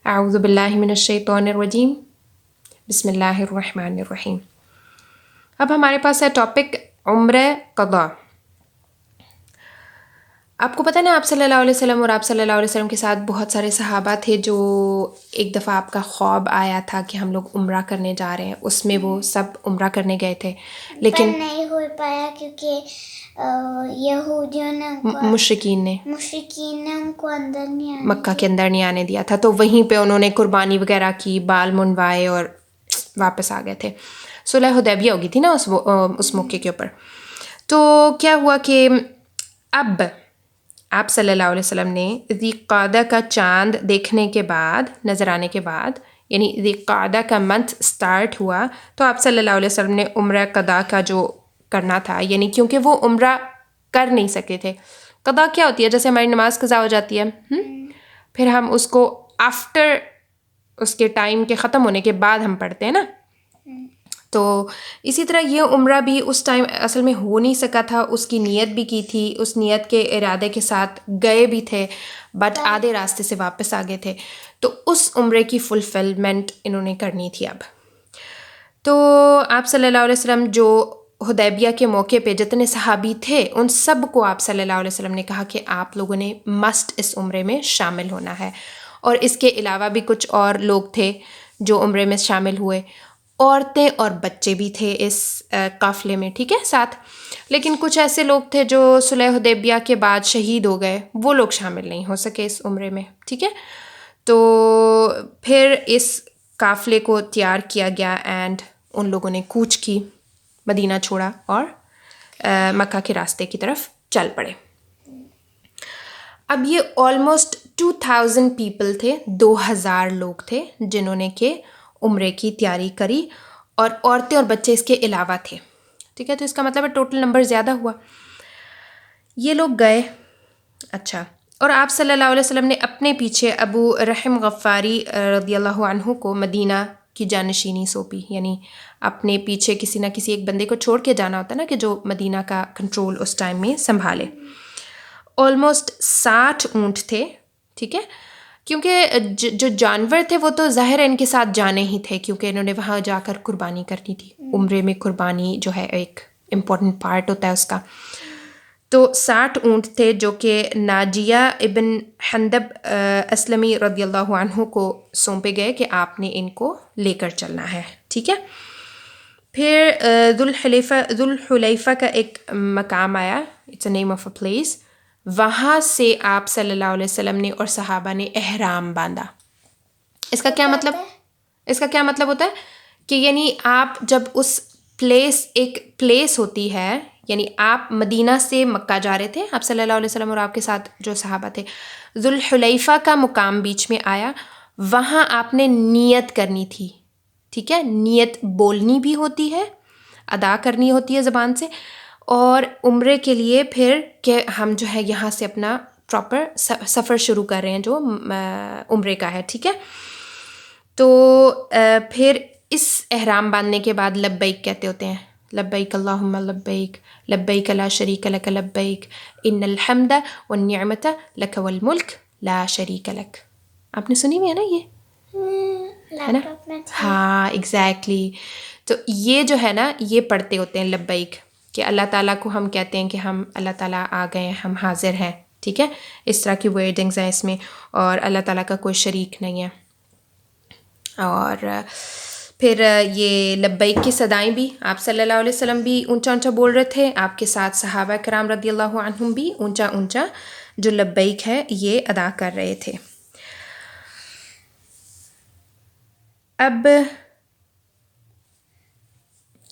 اعوذ باللہ من الشیطان الرجیم بسم اللہ الرحمن الرحیم۔ اب ہمارے پاس ہے ٹاپک عمرہ قضا۔ آپ کو پتہ نا آپ صلی اللہ علیہ وسلم اور آپ صلی اللہ علیہ وسلم کے ساتھ بہت سارے صحابہ تھے جو ایک دفعہ آپ کا خواب آیا تھا کہ ہم لوگ عمرہ کرنے جا رہے ہیں، اس میں وہ سب عمرہ کرنے گئے تھے لیکن نہیں ہو پایا کیونکہ یہودیوں نے مشرکین نے ان کو اندر نہیں آنے مکہ کے اندر نہیں آنے دیا تھا، تو وہیں پہ انہوں نے قربانی وغیرہ کی، بال منڈوائے اور واپس آ گئے تھے۔ صلح حدیبیہ ہو گئی تھی نا اس موقع کے اوپر۔ تو کیا ہوا کہ اب آپ صلی اللہ علیہ وسلم نے ذی قعدہ کا چاند دیکھنے کے بعد، نظر آنے کے بعد، یعنی ذی قعدہ کا منتھ سٹارٹ ہوا تو آپ صلی اللہ علیہ وسلم نے عمرہ قضا کا جو کرنا تھا، یعنی کیونکہ وہ عمرہ کر نہیں سکے تھے۔ قضا کیا ہوتی ہے؟ جیسے ہماری نماز قضا ہو جاتی ہے، پھر ہم اس کو آفٹر اس کے ٹائم کے ختم ہونے کے بعد ہم پڑھتے ہیں نا، تو اسی طرح یہ عمرہ بھی اس ٹائم اصل میں ہو نہیں سکا تھا۔ اس کی نیت بھی کی تھی، اس نیت کے ارادے کے ساتھ گئے بھی تھے، بٹ آدھے راستے سے واپس آ گئے تھے، تو اس عمرے کی فلفلمنٹ انہوں نے کرنی تھی اب۔ تو آپ صلی اللہ علیہ وسلم جو حدیبیہ کے موقع پہ جتنے صحابی تھے ان سب کو آپ صلی اللہ علیہ وسلم نے کہا کہ آپ لوگوں نے مسٹ اس عمرے میں شامل ہونا ہے، اور اس کے علاوہ بھی کچھ اور لوگ تھے جو عمرے میں شامل ہوئے، عورتیں اور بچے بھی تھے اس قافلے میں، ٹھیک ہے، ساتھ۔ لیکن کچھ ایسے لوگ تھے جو صلح حدیبیہ کے بعد شہید ہو گئے، وہ لوگ شامل نہیں ہو سکے اس عمرے میں، ٹھیک ہے۔ تو پھر اس قافلے کو تیار کیا گیا اینڈ ان لوگوں نے کوچ کی، مدینہ چھوڑا اور مکہ کے راستے کی طرف چل پڑے۔ اب یہ آلموسٹ 2000 پیپل تھے، 2000 لوگ تھے جنہوں نے کہ عمرے کی تیاری کری، اور عورتیں اور بچے اس کے علاوہ تھے، ٹھیک ہے۔ تو اس کا مطلب ہے ٹوٹل نمبر زیادہ ہوا۔ یہ لوگ گئے، اچھا، اور آپ صلی اللہ علیہ وسلم نے اپنے پیچھے ابو رحم غفاری رضی اللہ عنہ کو مدینہ کی جانشینی سونپی، یعنی اپنے پیچھے کسی نہ کسی ایک بندے کو چھوڑ کے جانا ہوتا ہے نا کہ جو مدینہ کا کنٹرول اس ٹائم میں سنبھالے۔ آلموسٹ 60 اونٹ تھے، ٹھیک ہے، کیونکہ جو جانور تھے وہ تو ظاہر ہے ان کے ساتھ جانے ہی تھے، کیونکہ انہوں نے وہاں جا کر قربانی کرنی تھی۔ عمرے میں قربانی جو ہے ایک امپورٹنٹ پارٹ ہوتا ہے اس کا۔ تو 60 اونٹ تھے جو کہ ناجیہ ابن حندب اسلمی رضی اللہ عنہ کو سونپے گئے کہ آپ نے ان کو لے کر چلنا ہے، ٹھیک ہے۔ پھر ذوالحلیفہ کا ایک مقام آیا، it's a name of a place, وہاں سے آپ صلی اللہ علیہ وسلم نے اور صحابہ نے احرام باندھا۔ اس کا کیا مطلب ہوتا ہے کہ یعنی آپ جب اس پلیس، ایک پلیس ہوتی ہے، یعنی آپ مدینہ سے مکہ جا رہے تھے، آپ صلی اللہ علیہ وسلم اور آپ کے ساتھ جو صحابہ تھے، ذوالحلیفہ کا مقام بیچ میں آیا، وہاں آپ نے نیت کرنی تھی، ٹھیک ہے۔ نیت بولنی بھی ہوتی ہے، ادا کرنی ہوتی ہے زبان سے، اور عمرے کے لیے پھر کہ ہم جو ہے یہاں سے اپنا پراپر سفر شروع کر رہے ہیں جو عمرے کا ہے، ٹھیک ہے۔ تو پھر اس احرام باندھنے کے بعد لبیک کہتے ہوتے ہیں، لبیک اللہم لبیک، لبیک لا شریک لک لبیک، ان الحمد والنعمت لک والملک لا شریک لک۔ آپ نے سنی ہوئی ہے نا یہ، ہے نا؟ ہاں ایگزیکٹلی۔ تو یہ جو ہے نا یہ پڑھتے ہوتے ہیں لبیک، کہ اللہ تعالیٰ کو ہم کہتے ہیں کہ ہم اللہ تعالیٰ آ گئے ہیں، ہم حاضر ہیں، ٹھیک ہے۔ اس طرح کی ورڈنگز ہیں اس میں، اور اللہ تعالیٰ کا کوئی شریک نہیں ہے۔ اور پھر یہ لبیک کی صدائیں بھی آپ صلی اللہ علیہ وسلم بھی اونچا اونچا بول رہے تھے، آپ کے ساتھ صحابہ کرام رضی اللہ عنہم بھی اونچا اونچا جو لبیک ہے یہ ادا کر رہے تھے۔ اب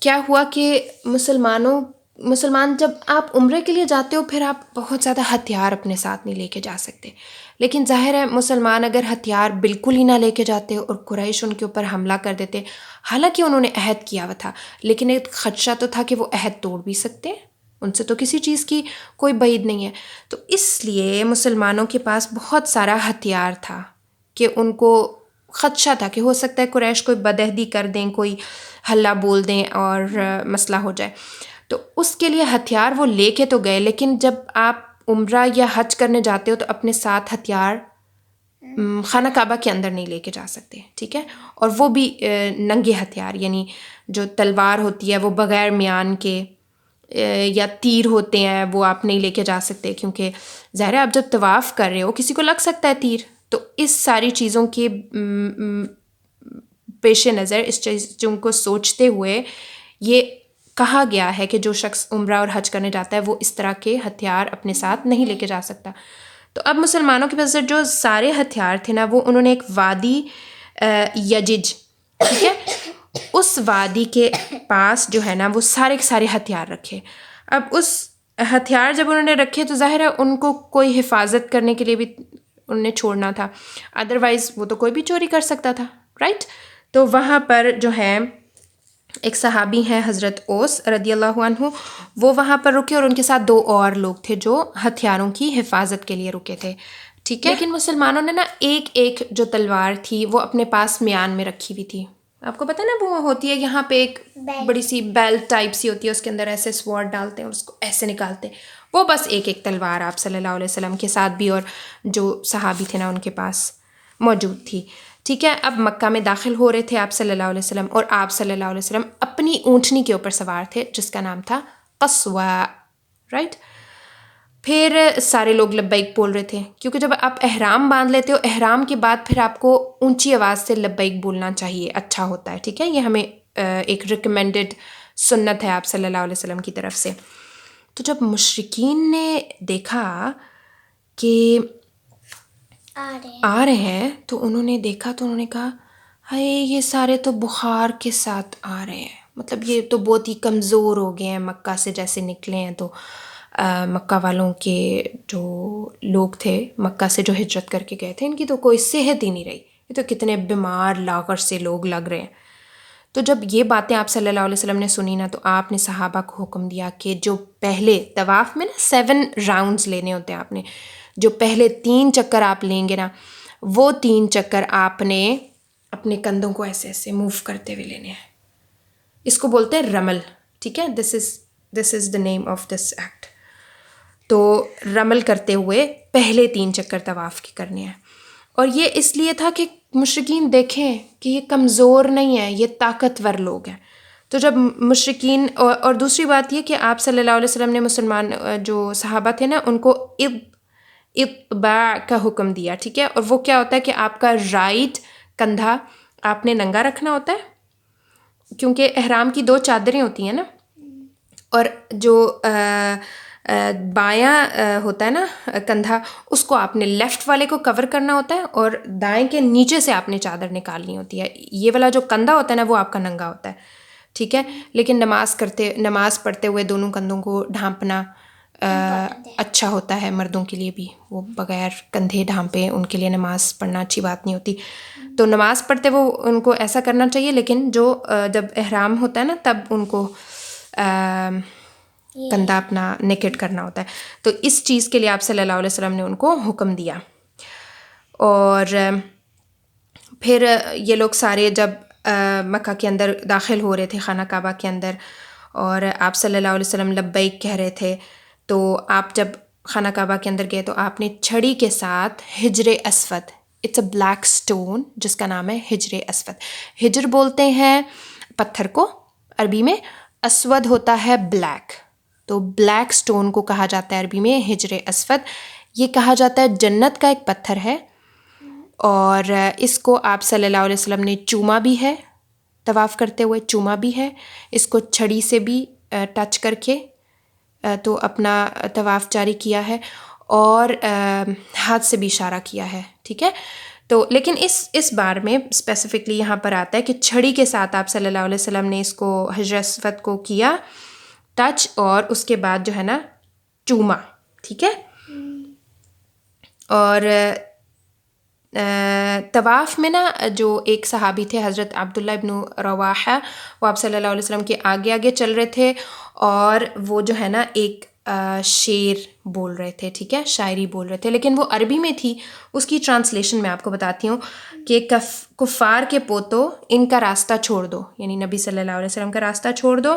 کیا ہوا کہ مسلمان جب آپ عمرے کے لیے جاتے ہو پھر آپ بہت زیادہ ہتھیار اپنے ساتھ نہیں لے کے جا سکتے، لیکن ظاہر ہے مسلمان اگر ہتھیار بالکل ہی نہ لے کے جاتے اور قریش ان کے اوپر حملہ کر دیتے، حالانکہ انہوں نے عہد کیا ہوا تھا، لیکن ایک خدشہ تو تھا کہ وہ عہد توڑ بھی سکتے، ان سے تو کسی چیز کی کوئی بعید نہیں ہے۔ تو اس لیے مسلمانوں کے پاس بہت سارا ہتھیار تھا کہ ان کو خدشہ تھا کہ ہو سکتا ہے قریش کوئی بدعہدی کر دیں، کوئی ہلہ بول دیں اور مسئلہ ہو جائے، تو اس کے لیے ہتھیار وہ لے کے تو گئے، لیکن جب آپ عمرہ یا حج کرنے جاتے ہو تو اپنے ساتھ ہتھیار خانہ کعبہ کے اندر نہیں لے کے جا سکتے، ٹھیک ہے، اور وہ بھی ننگے ہتھیار، یعنی جو تلوار ہوتی ہے وہ بغیر میان کے، یا تیر ہوتے ہیں وہ آپ نہیں لے کے جا سکتے، کیونکہ ظاہر ہے آپ جب طواف کر رہے ہو کسی کو لگ سکتا ہے تیر، تو اس ساری چیزوں کے پیش نظر، اس چیزوں کو سوچتے ہوئے یہ کہا گیا ہے کہ جو شخص عمرہ اور حج کرنے جاتا ہے وہ اس طرح کے ہتھیار اپنے ساتھ نہیں لے کے جا سکتا۔ تو اب مسلمانوں کے پاس جو سارے ہتھیار تھے نا، وہ انہوں نے ایک وادی یجج، ٹھیک ہے، اس وادی کے پاس جو ہے نا وہ سارے کے سارے ہتھیار رکھے۔ اب اس ہتھیار جب انہوں نے رکھے تو ظاہر ہے ان کو کوئی حفاظت کرنے کے لیے بھی انہوں نے چھوڑنا تھا، ادروائز وہ تو کوئی بھی چوری کر سکتا تھا، رائٹ؟ تو وہاں پر جو ہے ایک صحابی ہیں حضرت اوس رضی اللہ عنہ، وہ وہاں پر رکے اور ان کے ساتھ 2 اور لوگ تھے جو ہتھیاروں کی حفاظت کے لیے رکے تھے، ٹھیک ہے۔ لیکن مسلمانوں نے نا ایک جو تلوار تھی وہ اپنے پاس میان میں رکھی ہوئی تھی، آپ کو پتہ نا وہ ہوتی ہے یہاں پہ ایک بڑی سی بیلٹ ٹائپ سی ہوتی ہے، اس کے اندر ایسے سوارڈ ڈالتے ہیں اور اس کو ایسے نکالتے ہیں، وہ بس ایک تلوار آپ صلی اللہ علیہ وسلم کے ساتھ بھی اور جو صحابی تھے نا ان کے پاس موجود تھی، ٹھیک ہے۔ اب مکہ میں داخل ہو رہے تھے آپ صلی اللہ علیہ وسلم، اور آپ صلی اللہ علیہ وسلم اپنی اونٹنی کے اوپر سوار تھے جس کا نام تھا قصوہ، رائٹ؟ پھر سارے لوگ لبیک بول رہے تھے، کیونکہ جب آپ احرام باندھ لیتے ہو، احرام کے بعد پھر آپ کو اونچی آواز سے لبیک بولنا چاہیے، اچھا ہوتا ہے، ٹھیک ہے، یہ ہمیں ایک ریکمینڈڈ سنت ہے آپ صلی اللہ علیہ وسلم کی طرف سے۔ تو جب مشرکین نے دیکھا کہ آ رہے ہیں تو انہوں نے دیکھا تو انہوں نے کہا ہائے یہ سارے تو بخار کے ساتھ آ رہے ہیں، مطلب یہ تو بہت ہی کمزور ہو گئے ہیں، مکہ سے جیسے نکلے ہیں تو مکہ والوں کے جو لوگ تھے مکہ سے جو ہجرت کر کے گئے تھے ان کی تو کوئی صحت ہی نہیں رہی، یہ تو کتنے بیمار لاغر سے لوگ لگ رہے ہیں۔ تو جب یہ باتیں آپ صلی اللہ علیہ وسلم نے سنی نا تو آپ نے صحابہ کو حکم دیا کہ جو پہلے طواف میں نا 7 راؤنڈز لینے ہوتے ہیں، آپ نے جو پہلے 3 چکر آپ لیں گے نا وہ 3 چکر آپ نے اپنے کندھوں کو ایسے ایسے موو کرتے ہوئے لینے ہیں، اس کو بولتے ہیں رمل، ٹھیک ہے، دس از دا نیم آف دس ایکٹ۔ تو رمل کرتے ہوئے پہلے 3 چکر طواف کے کرنے ہیں، اور یہ اس لیے تھا کہ مشرکین دیکھیں کہ یہ کمزور نہیں ہے، یہ طاقتور لوگ ہیں۔ تو جب مشرکین اور دوسری بات یہ کہ آپ صلی اللہ علیہ وسلم نے مسلمان جو صحابہ تھے نا ان کو اطباع کا حکم دیا، ٹھیک ہے، اور وہ کیا ہوتا ہے کہ آپ کا رائٹ کندھا آپ نے ننگا رکھنا ہوتا ہے، کیونکہ احرام کی 2 چادریں ہوتی ہیں نا، اور جو بایاں ہوتا ہے نا کندھا اس کو آپ نے لیفٹ والے کو کور کرنا ہوتا ہے، اور دائیں کے نیچے سے آپ نے چادر نکالنی ہوتی ہے، یہ والا جو کندھا ہوتا ہے نا وہ آپ کا ننگا ہوتا ہے، ٹھیک ہے۔ لیکن نماز پڑھتے ہوئے دونوں کندھوں کو ڈھانپنا اچھا ہوتا ہے مردوں کے لیے بھی، وہ بغیر کندھے ڈھانپے ان کے لیے نماز پڑھنا اچھی بات نہیں ہوتی، تو نماز پڑھتے وہ ان کو ایسا کرنا چاہیے، لیکن جو جب احرام ہوتا ہے نا تب ان کو کندھا اپنا نیکڈ کرنا ہوتا ہے، تو اس چیز کے لیے آپ صلی اللہ علیہ وسلم نے ان کو حکم دیا۔ اور پھر یہ لوگ سارے جب مکہ کے اندر داخل ہو رہے تھے خانہ کعبہ کے اندر، اور آپ صلی اللہ علیہ وسلم لبیک کہہ رہے تھے، تو آپ جب خانہ کعبہ کے اندر گئے تو آپ نے چھڑی کے ساتھ حجر اسود، اٹس اے بلیک سٹون جس کا نام ہے حجر اسود، حجر بولتے ہیں پتھر کو عربی میں، اسود ہوتا ہے بلیک، تو بلیک سٹون کو کہا جاتا ہے عربی میں حجر اسود، یہ کہا جاتا ہے جنت کا ایک پتھر ہے، اور اس کو آپ صلی اللہ علیہ وسلم نے چوما بھی ہے، طواف کرتے ہوئے چوما بھی ہے، اس کو چھڑی سے بھی ٹچ کر کے تو اپنا طواف جاری کیا ہے، اور ہاتھ سے بھی اشارہ کیا ہے، ٹھیک ہے۔ تو لیکن اس بار میں اسپیسیفکلی یہاں پر آتا ہے کہ چھڑی کے ساتھ آپ صلی اللہ علیہ وسلم نے اس کو حجر اسود کو کیا ٹچ، اور اس کے بعد جو ہے نا چوما، ٹھیک ہے۔ اور طواف میں نا جو ایک صحابی تھے حضرت عبداللہ ابن رواحہ، وہ آپ صلی اللہ علیہ وسلم کے آگے آگے چل رہے تھے، اور وہ جو ہے نا ایک شعر بول رہے تھے، ٹھیک ہے، شاعری بول رہے تھے، لیکن وہ عربی میں تھی، اس کی ٹرانسلیشن میں آپ کو بتاتی ہوں کہ کفار کے پوتو ان کا راستہ چھوڑ دو، یعنی نبی صلی اللہ علیہ وسلم کا راستہ چھوڑ دو،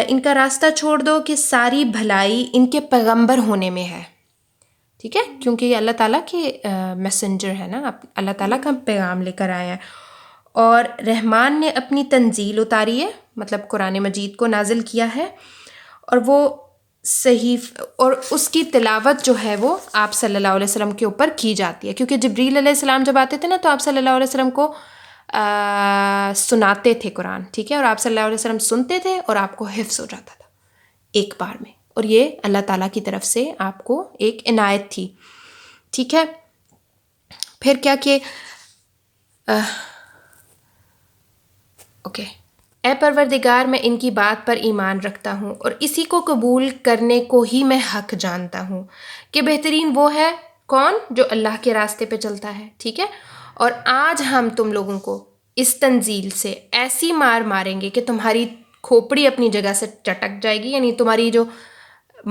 ان کا راستہ چھوڑ دو کہ ساری بھلائی ان کے پیغمبر ہونے میں ہے، ٹھیک ہے، کیونکہ یہ اللہ تعالیٰ کے میسنجر ہے نا، اللہ تعالیٰ کا پیغام لے کر آیا ہے. اور رحمان نے اپنی تنزیل اتاری ہے، مطلب قرآن مجید کو نازل کیا ہے، اور وہ صحیح، اور اس کی تلاوت جو ہے وہ آپ صلی اللہ علیہ وسلم کے اوپر کی جاتی ہے، کیونکہ جبریل علیہ السلام جب آتے تھے نا تو آپ صلی اللہ علیہ وسلم کو سناتے تھے قرآن، ٹھیک ہے، اور آپ صلی اللہ علیہ وسلم سنتے تھے اور آپ کو حفظ ہو جاتا تھا ایک بار میں، اور یہ اللہ تعالیٰ کی طرف سے آپ کو ایک عنایت تھی. ٹھیک ہے، پھر کیا کہ اوکے، اے پروردگار میں ان کی بات پر ایمان رکھتا ہوں اور اسی کو قبول کرنے کو ہی میں حق جانتا ہوں کہ بہترین وہ ہے کون جو اللہ کے راستے پہ چلتا ہے. ٹھیک ہے، اور آج ہم تم لوگوں کو اس تنزیل سے ایسی مار ماریں گے کہ تمہاری کھوپڑی اپنی جگہ سے چٹک جائے گی، یعنی تمہاری جو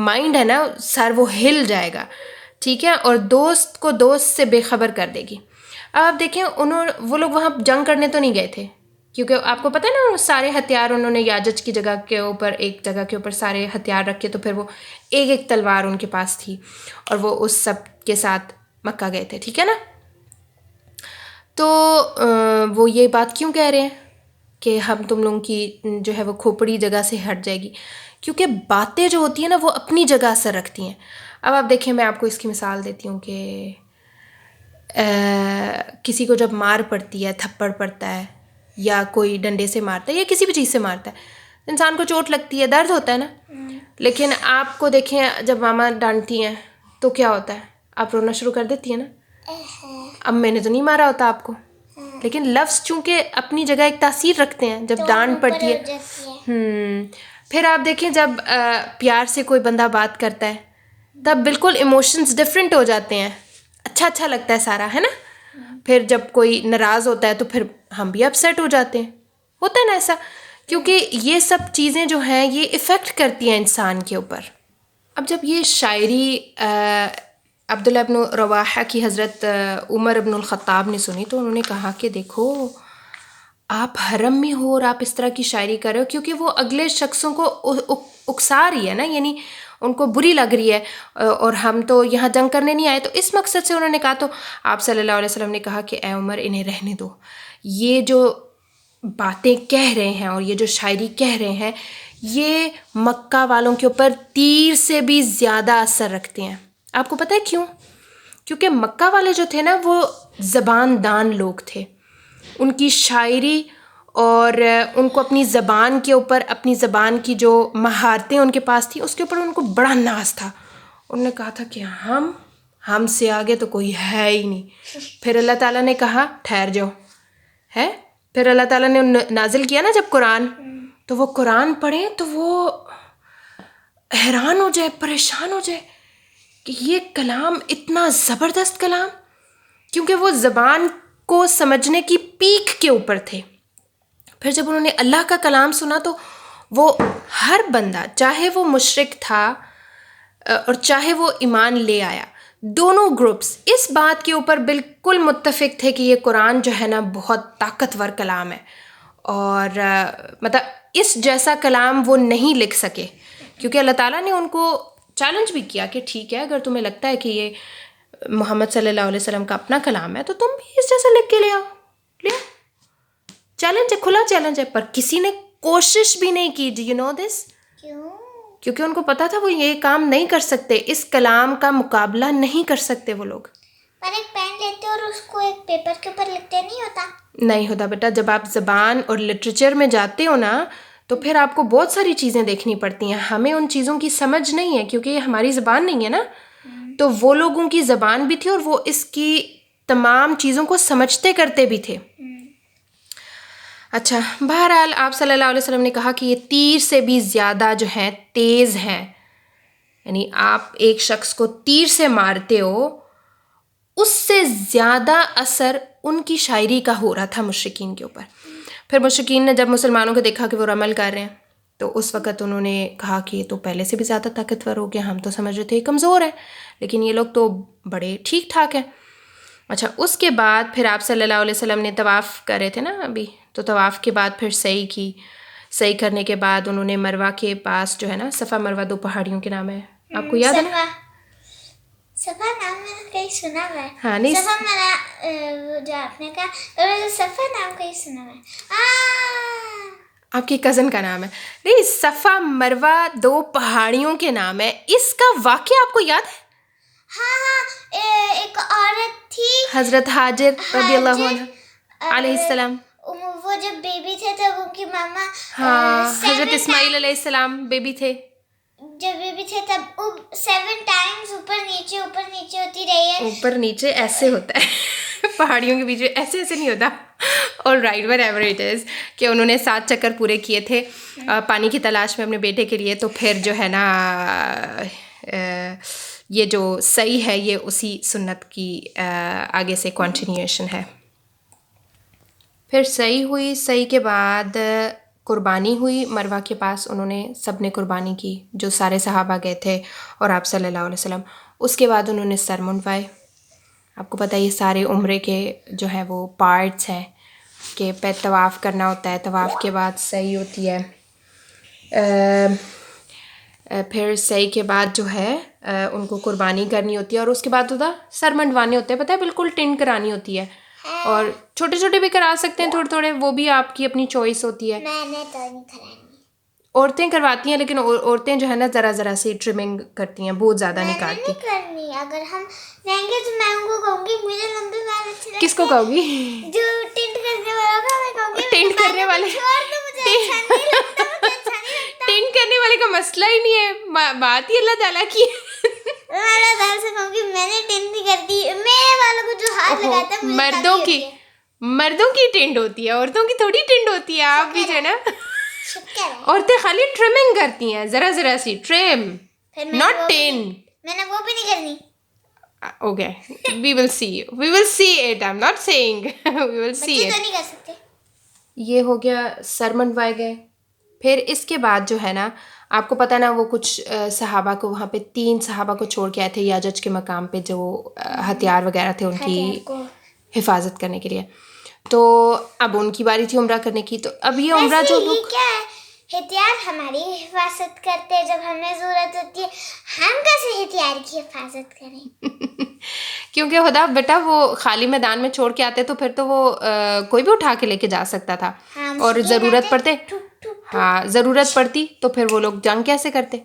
مائنڈ ہے نا سر وہ ہل جائے گا. ٹھیک ہے، اور دوست کو دوست سے بے خبر کر دے گی. اب آپ دیکھیں وہ لوگ وہاں جنگ کرنے تو نہیں گئے تھے، کیونکہ آپ کو پتہ ہے نا سارے ہتھیار انہوں نے یاجج کی جگہ کے اوپر، ایک جگہ کے اوپر سارے ہتھیار رکھے، تو پھر وہ ایک ایک تلوار ان کے پاس تھی اور وہ اس سب کے ساتھ مکہ گئے تھے. ٹھیک ہے نا، تو وہ یہ بات کیوں کہہ رہے ہیں کہ ہم تم لوگوں کی جو ہے وہ کھوپڑی جگہ سے ہٹ جائے گی؟ کیونکہ باتیں جو ہوتی ہیں نا وہ اپنی جگہ اثر رکھتی ہیں. اب آپ دیکھیں، میں آپ کو اس کی مثال دیتی ہوں کہ کسی کو جب مار پڑتی ہے، تھپڑ پڑتا ہے یا کوئی ڈنڈے سے مارتا ہے یا کسی بھی چیز سے مارتا ہے، انسان کو چوٹ لگتی ہے، درد ہوتا ہے نا. لیکن آپ کو دیکھیں جب ماما ڈانٹتی ہیں تو کیا ہوتا ہے، آپ رونا شروع کر دیتی ہیں نا. اب میں نے تو نہیں مارا ہوتا آپ کو، لیکن لفظ چونکہ اپنی جگہ ایک تاثیر رکھتے ہیں جب ڈانٹ پڑتی ہے. پھر آپ دیکھیں جب پیار سے کوئی بندہ بات کرتا ہے تب بالکل ایموشنز ڈفرینٹ ہو جاتے ہیں، اچھا لگتا ہے سارا، ہے نا. پھر جب کوئی ناراض ہوتا ہے تو پھر ہم بھی اپسیٹ ہو جاتے ہیں، ہوتا ہے نا ایسا، کیونکہ یہ سب چیزیں جو ہیں یہ افیکٹ کرتی ہیں انسان کے اوپر. اب جب یہ شاعری عبداللہ ابن رواحہ کی حضرت عمر ابن الخطاب نے سنی تو انہوں نے کہا کہ دیکھو آپ حرم میں ہو اور آپ اس طرح کی شاعری کر رہے ہو، کیونکہ وہ اگلے شخصوں کو اکسا رہی ہے نا، یعنی ان کو بری لگ رہی ہے، اور ہم تو یہاں جنگ کرنے نہیں آئے. تو اس مقصد سے انہوں نے کہا، تو آپ صلی اللہ علیہ وسلم نے کہا کہ اے عمر انہیں رہنے دو، یہ جو باتیں کہہ رہے ہیں اور یہ جو شاعری کہہ رہے ہیں یہ مکہ والوں کے اوپر تیر سے بھی زیادہ اثر رکھتے ہیں. آپ کو پتہ ہے کیوں؟ کیونکہ مکہ والے جو تھے نا وہ زبان دان لوگ تھے، ان کی شاعری اور ان کو اپنی زبان کے اوپر، اپنی زبان کی جو مہارتیں ان کے پاس تھی اس کے اوپر ان کو بڑا ناز تھا. انہوں نے کہا تھا کہ ہم سے آگے تو کوئی ہے ہی نہیں. پھر اللہ تعالیٰ نے کہا ٹھہر جاؤ، ہے. پھر اللہ تعالیٰ نے نازل کیا نا جب قرآن، تو وہ قرآن پڑھیں تو وہ حیران ہو جائے، پریشان ہو جائے کہ یہ کلام اتنا زبردست کلام، کیونکہ وہ زبان کو سمجھنے کی پیک کے اوپر تھے. پھر جب انہوں نے اللہ کا کلام سنا تو وہ ہر بندہ، چاہے وہ مشرک تھا اور چاہے وہ ایمان لے آیا، دونوں گروپس اس بات کے اوپر بالکل متفق تھے کہ یہ قرآن جو ہے نا بہت طاقتور کلام ہے، اور مطلب اس جیسا کلام وہ نہیں لکھ سکے، کیونکہ اللہ تعالیٰ نے ان کو چیلنج بھی کیا کہ ٹھیک ہے اگر تمہیں لگتا ہے کہ یہ محمد صلی اللہ علیہ وسلم کا اپنا کلام ہے تو تم بھی اس جیسا لکھ کے لے آؤ. چیلنج ہے، کھلا چیلنج ہے. پر کسی نے کوشش بھی نہیں کی. ڈو یو نو دس؟ کیوں؟ کیونکہ ان کو پتا تھا وہ یہ کام نہیں کر سکتے، اس کلام کا مقابلہ نہیں کر سکتے وہ لوگ. پر ایک پین لیتے اور اس کو ایک پیپر کے اوپر لکھتے نہیں ہوتا؟ نہیں ہوتا بیٹا. جب آپ زبان اور لٹریچر میں جاتے ہو نا تو پھر آپ کو بہت ساری چیزیں دیکھنی پڑتی ہیں. ہمیں ان چیزوں کی سمجھ نہیں ہے کیونکہ یہ ہماری زبان نہیں ہے نا. تو وہ لوگوں کی زبان بھی تھی اور وہ اس کی تمام چیزوں کو سمجھتے کرتے بھی تھے. اچھا، بہرحال آپ صلی اللہ علیہ وسلم نے کہا کہ یہ تیر سے بھی زیادہ جو ہیں تیز ہیں، یعنی آپ ایک شخص کو تیر سے مارتے ہو اس سے زیادہ اثر ان کی شاعری کا ہو رہا تھا مشرکین کے اوپر. پھر مشرکین نے جب مسلمانوں کو دیکھا کہ وہ عمل کر رہے ہیں تو اس وقت انہوں نے کہا کہ یہ تو پہلے سے بھی زیادہ طاقتور ہو گیا، ہم تو سمجھ رہے تھے یہ کمزور ہے، لیکن یہ لوگ تو بڑے ٹھیک ٹھاک ہیں. اچھا، اس کے بعد پھر آپ صلی اللہ علیہ وسلم نے طواف کر رہے تھے نا ابھی، تو طواف کے بعد پھر سعی کی. سعی کرنے کے بعد انہوں نے مروہ کے پاس جو ہے نا، صفا مروہ دو پہاڑیوں کے نام ہے، آپ کو یاد ہے نا؟ صفا نام میں نے کہیں سنا ہوا ہے. ہاں نہیں صفا میں نے جو آپ نے کہا صفا نام کہیں سنا ہوا ہے. آپ کی کزن کا نام ہے. نہیں، صفا مروا 2 پہاڑیوں کے نام ہے. اس کا واقعہ آپ کو یاد ہے؟ ہاں ایک عورت تھی حضرت حاجر رضی اللہ عنہ علیہ السلام. وہ جب بیبی تھے تب ان کی ماما ہاں، حضرت اسماعیل علیہ السلام بیبی تھے. جب بیبی تھے تب 7 ٹائمز اوپر نیچے ہوتی رہی ہے. اوپر نیچے ایسے ہوتا ہے پہاڑیوں کے بیچ میں ایسے نہیں ہوتا. All right what ever it is کہ انہوں نے 7 چکر پورے کیے تھے پانی کی تلاش میں اپنے بیٹے کے لیے. تو پھر جو ہے نا یہ جو صحیح ہے یہ اسی سنت کی آگے سے کنٹینیوشن ہے. پھر صحیح ہوئی. صحیح کے بعد قربانی ہوئی مروا کے پاس. انہوں نے سب نے قربانی کی جو سارے صحابہ گئے تھے اور آپ صلی اللہ علیہ وسلم. اس کے بعد انہوں نے سر منڈوائے. آپ کو پتہ ہے یہ سارے عمرے کے جو ہے وہ پارٹس ہیں کہ پہ طواف کرنا ہوتا ہے. طواف کے بعد صحیح ہوتی ہے. پھر صحیح کے بعد جو ہے ان کو قربانی کرنی ہوتی ہے اور اس کے بعد ہوتا سر منڈوانے ہوتے ہیں. پتہ ہے بالکل ٹنٹ کرانی ہوتی ہے اور چھوٹے چھوٹے بھی کرا سکتے ہیں تھوڑے وہ بھی آپ کی اپنی چوائس ہوتی ہے. میں نے تو نہیں کرانی. عورتیں کرواتی ہیں لیکن عورتیں جو ہے نا ذرا سی ٹرمنگ کرتی ہیں, بہت زیادہ نہیں کاٹتی. نہیں کرنی. اگر ہم جائیں گے تو میں ان کو کہوں گی مجھے لمبے بال اچھے لگتے. کس کو کہو گی؟ جو ٹنٹ کرنے والا ہوگا میں کہوں گی ٹنٹ کرنے والے ٹنٹ کرنے والے کا مسئلہ ہی نہیں ہے, بات ہی اللہ تعالیٰ کی ہے. میں اللہ تعالیٰ سے کہوں گی میں نے ٹنٹ نہیں کرتی. میرے والوں کو جو ہاتھ لگاتا ہے مردوں کی ٹنٹ ہوتی ہے, عورتوں کی تھوڑی ٹنٹ ہوتی ہے. آپ بھی جو ہے نا عورتیں خالی ٹرمنگ کرتی ہیں, ذرا سی ٹرم, ناٹ ٹین. میں نے وہ بھی نہیں کرنی. Okay, we will see it. I'm not saying we will see it. تو نہیں کر سکتے. یہ ہو گیا سر منڈوائے گئے. پھر اس کے بعد جو ہے نا آپ کو پتہ نا وہ کچھ صحابہ کو وہاں پہ 3 صحابہ کو چھوڑ کے آئے تھے یاجج کے مقام پہ جو ہتھیار وغیرہ تھے ان کی حفاظت کرنے کے لیے. تو اب ان کی باری تھی عمرہ کرنے کی. تو اب یہ عمرہ جو لوگ کیا ہے ہتھیار ہماری حفاظت کرتے ہیں جب ہمیں ضرورت ہوتی ہے. ہم کیسے ہتھیار کی حفاظت کریں؟ کیونکہ خدا بیٹا وہ خالی میدان میں چھوڑ کے آتے تو پھر تو وہ کوئی بھی اٹھا کے لے کے جا سکتا تھا. اور ضرورت پڑتی تو پھر وہ لوگ جنگ کیسے کرتے.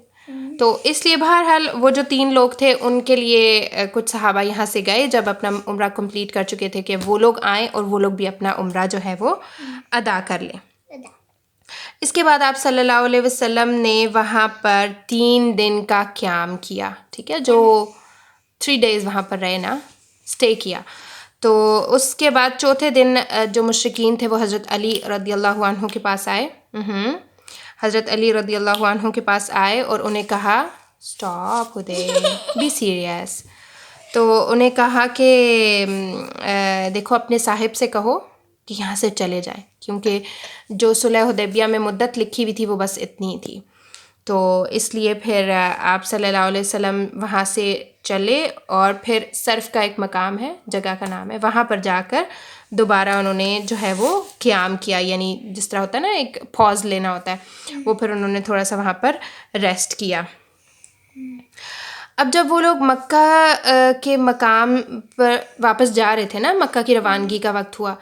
تو اس لیے بہرحال وہ جو 3 لوگ تھے ان کے لیے کچھ صحابہ یہاں سے گئے جب اپنا عمرہ کمپلیٹ کر چکے تھے کہ وہ لوگ آئیں اور وہ لوگ بھی اپنا عمرہ جو ہے وہ ادا کر لیں. اس کے بعد آپ صلی اللہ علیہ وسلم نے وہاں پر 3 دن کا قیام کیا. ٹھیک ہے, جو 3 days وہاں پر رہے نا, اسٹے کیا. تو اس کے بعد چوتھے دن جو مشرکین تھے وہ حضرت علی رضی اللہ عنہ کے پاس آئے. حضرت علی رضی اللہ عنہ کے پاس آئے اور انہیں کہا اسٹاپ خدے بی سیریس. تو انہیں کہا کہ دیکھو اپنے صاحب سے کہو کہ یہاں سے چلے جائیں, کیونکہ جو صلح حدیبیہ میں مدت لکھی ہوئی تھی وہ بس اتنی ہی تھی. تو اس لیے پھر آپ صلی اللہ علیہ وسلم وہاں سے چلے اور پھر صرف کا ایک مقام ہے, جگہ کا نام ہے, وہاں پر جا کر دوبارہ انہوں نے جو ہے وہ قیام کیا. یعنی جس طرح ہوتا ہے نا ایک پاز لینا ہوتا ہے, وہ پھر انہوں نے تھوڑا سا وہاں پر ریسٹ کیا. اب جب وہ لوگ مکہ کے مقام پر واپس جا رہے تھے نا, مکہ کی روانگی کا وقت ہوا,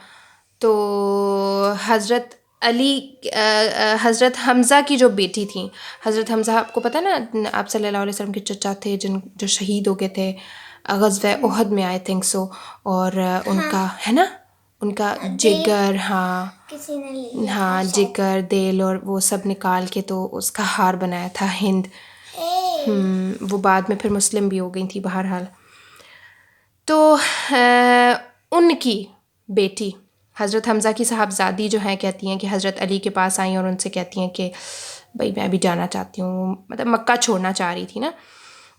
تو حضرت حمزہ کی جو بیٹی تھیں, حضرت حمزہ آپ کو پتہ نا آپ صلی اللہ علیہ وسلم کے چچا تھے جو شہید ہو گئے تھے غزوہ احد میں, آئی تھنک سو. اور ان کا ہے نا ان کا جگر, ہاں جگر دل اور وہ سب نکال کے تو اس کا ہار بنایا تھا ہند. وہ بعد میں پھر مسلم بھی ہو گئی تھی بہرحال. تو ان کی بیٹی حضرت حمزہ کی صاحبزادی جو ہیں کہتی ہیں کہ حضرت علی کے پاس آئیں اور ان سے کہتی ہیں کہ بھائی میں بھی جانا چاہتی ہوں, مطلب مکہ چھوڑنا چاہ رہی تھی نا.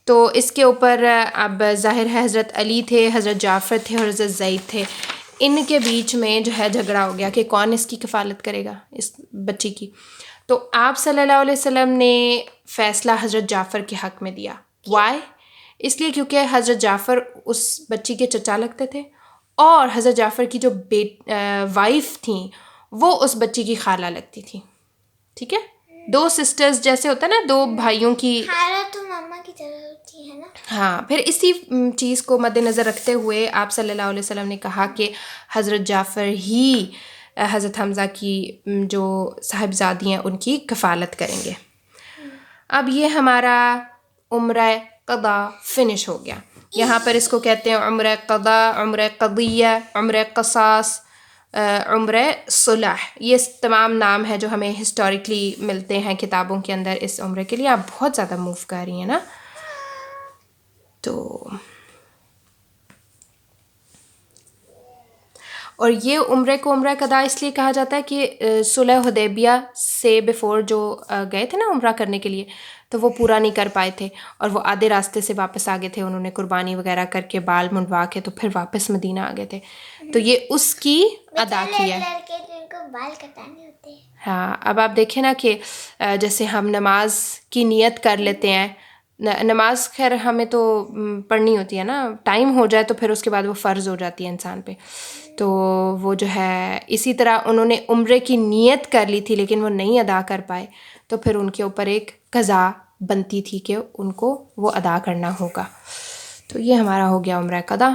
تو اس کے اوپر اب ظاہر ہے حضرت علی تھے, حضرت جعفر تھے اور حضرت زید تھے. ان کے بیچ میں جو ہے جھگڑا ہو گیا کہ کون اس کی کفالت کرے گا اس بچی کی. تو آپ صلی اللہ علیہ وسلم نے فیصلہ حضرت جعفر کے حق میں دیا. وائی؟ اس لیے کیونکہ حضرت جعفر اس بچی کے چچا لگتے تھے اور حضرت جعفر کی جو وائف تھیں وہ اس بچی کی خالہ لگتی تھی. ٹھیک ہے, 2 سسٹرز جیسے ہوتا ہے نا, 2 بھائیوں کی. خالہ تو ماما کی طرح ہوتی ہے نا. ہاں پھر اسی چیز کو مد نظر رکھتے ہوئے آپ صلی اللہ علیہ وسلم نے کہا کہ حضرت جعفر ہی حضرت حمزہ کی جو صاحبزادی ہیں ان کی کفالت کریں گے. اب یہ ہمارا عمرہ قضا فنش ہو گیا. یہاں پر اس کو کہتے ہیں عمرہ قضا، عمرہ قضیہ، عمرہ قصاص، عمرہ صلح. یہ تمام نام ہیں جو ہمیں ہسٹوریکلی ملتے ہیں کتابوں کے اندر اس عمرے کے لیے. آپ بہت زیادہ موو کر رہی ہیں نا. تو اور یہ عمرے کو عمرہ قضا اس لیے کہا جاتا ہے کہ صلح حدیبیہ سے بیفور جو گئے تھے نا عمرہ کرنے کے لیے تو وہ پورا نہیں کر پائے تھے اور وہ آدھے راستے سے واپس آ گئے تھے. انہوں نے قربانی وغیرہ کر کے بال منڈوا کے تو پھر واپس مدینہ آ گئے تھے. تو یہ اس کی ادا کی ہے. لڑکے جن کو بال کٹانے ہوتے ہیں. ہاں اب آپ دیکھیں نا کہ جیسے ہم نماز کی نیت کر لیتے ہیں. نماز خیر ہمیں تو پڑھنی ہوتی ہے نا، ٹائم ہو جائے تو پھر اس کے بعد وہ فرض ہو جاتی ہے انسان پہ. تو وہ جو ہے اسی طرح انہوں نے عمرے کی نیت کر لی تھی لیکن وہ نہیں ادا کر پائے تو پھر ان کے اوپر ایک قضا بنتی تھی کہ ان کو وہ ادا کرنا ہوگا. تو یہ ہمارا ہو گیا عمرہ قضا.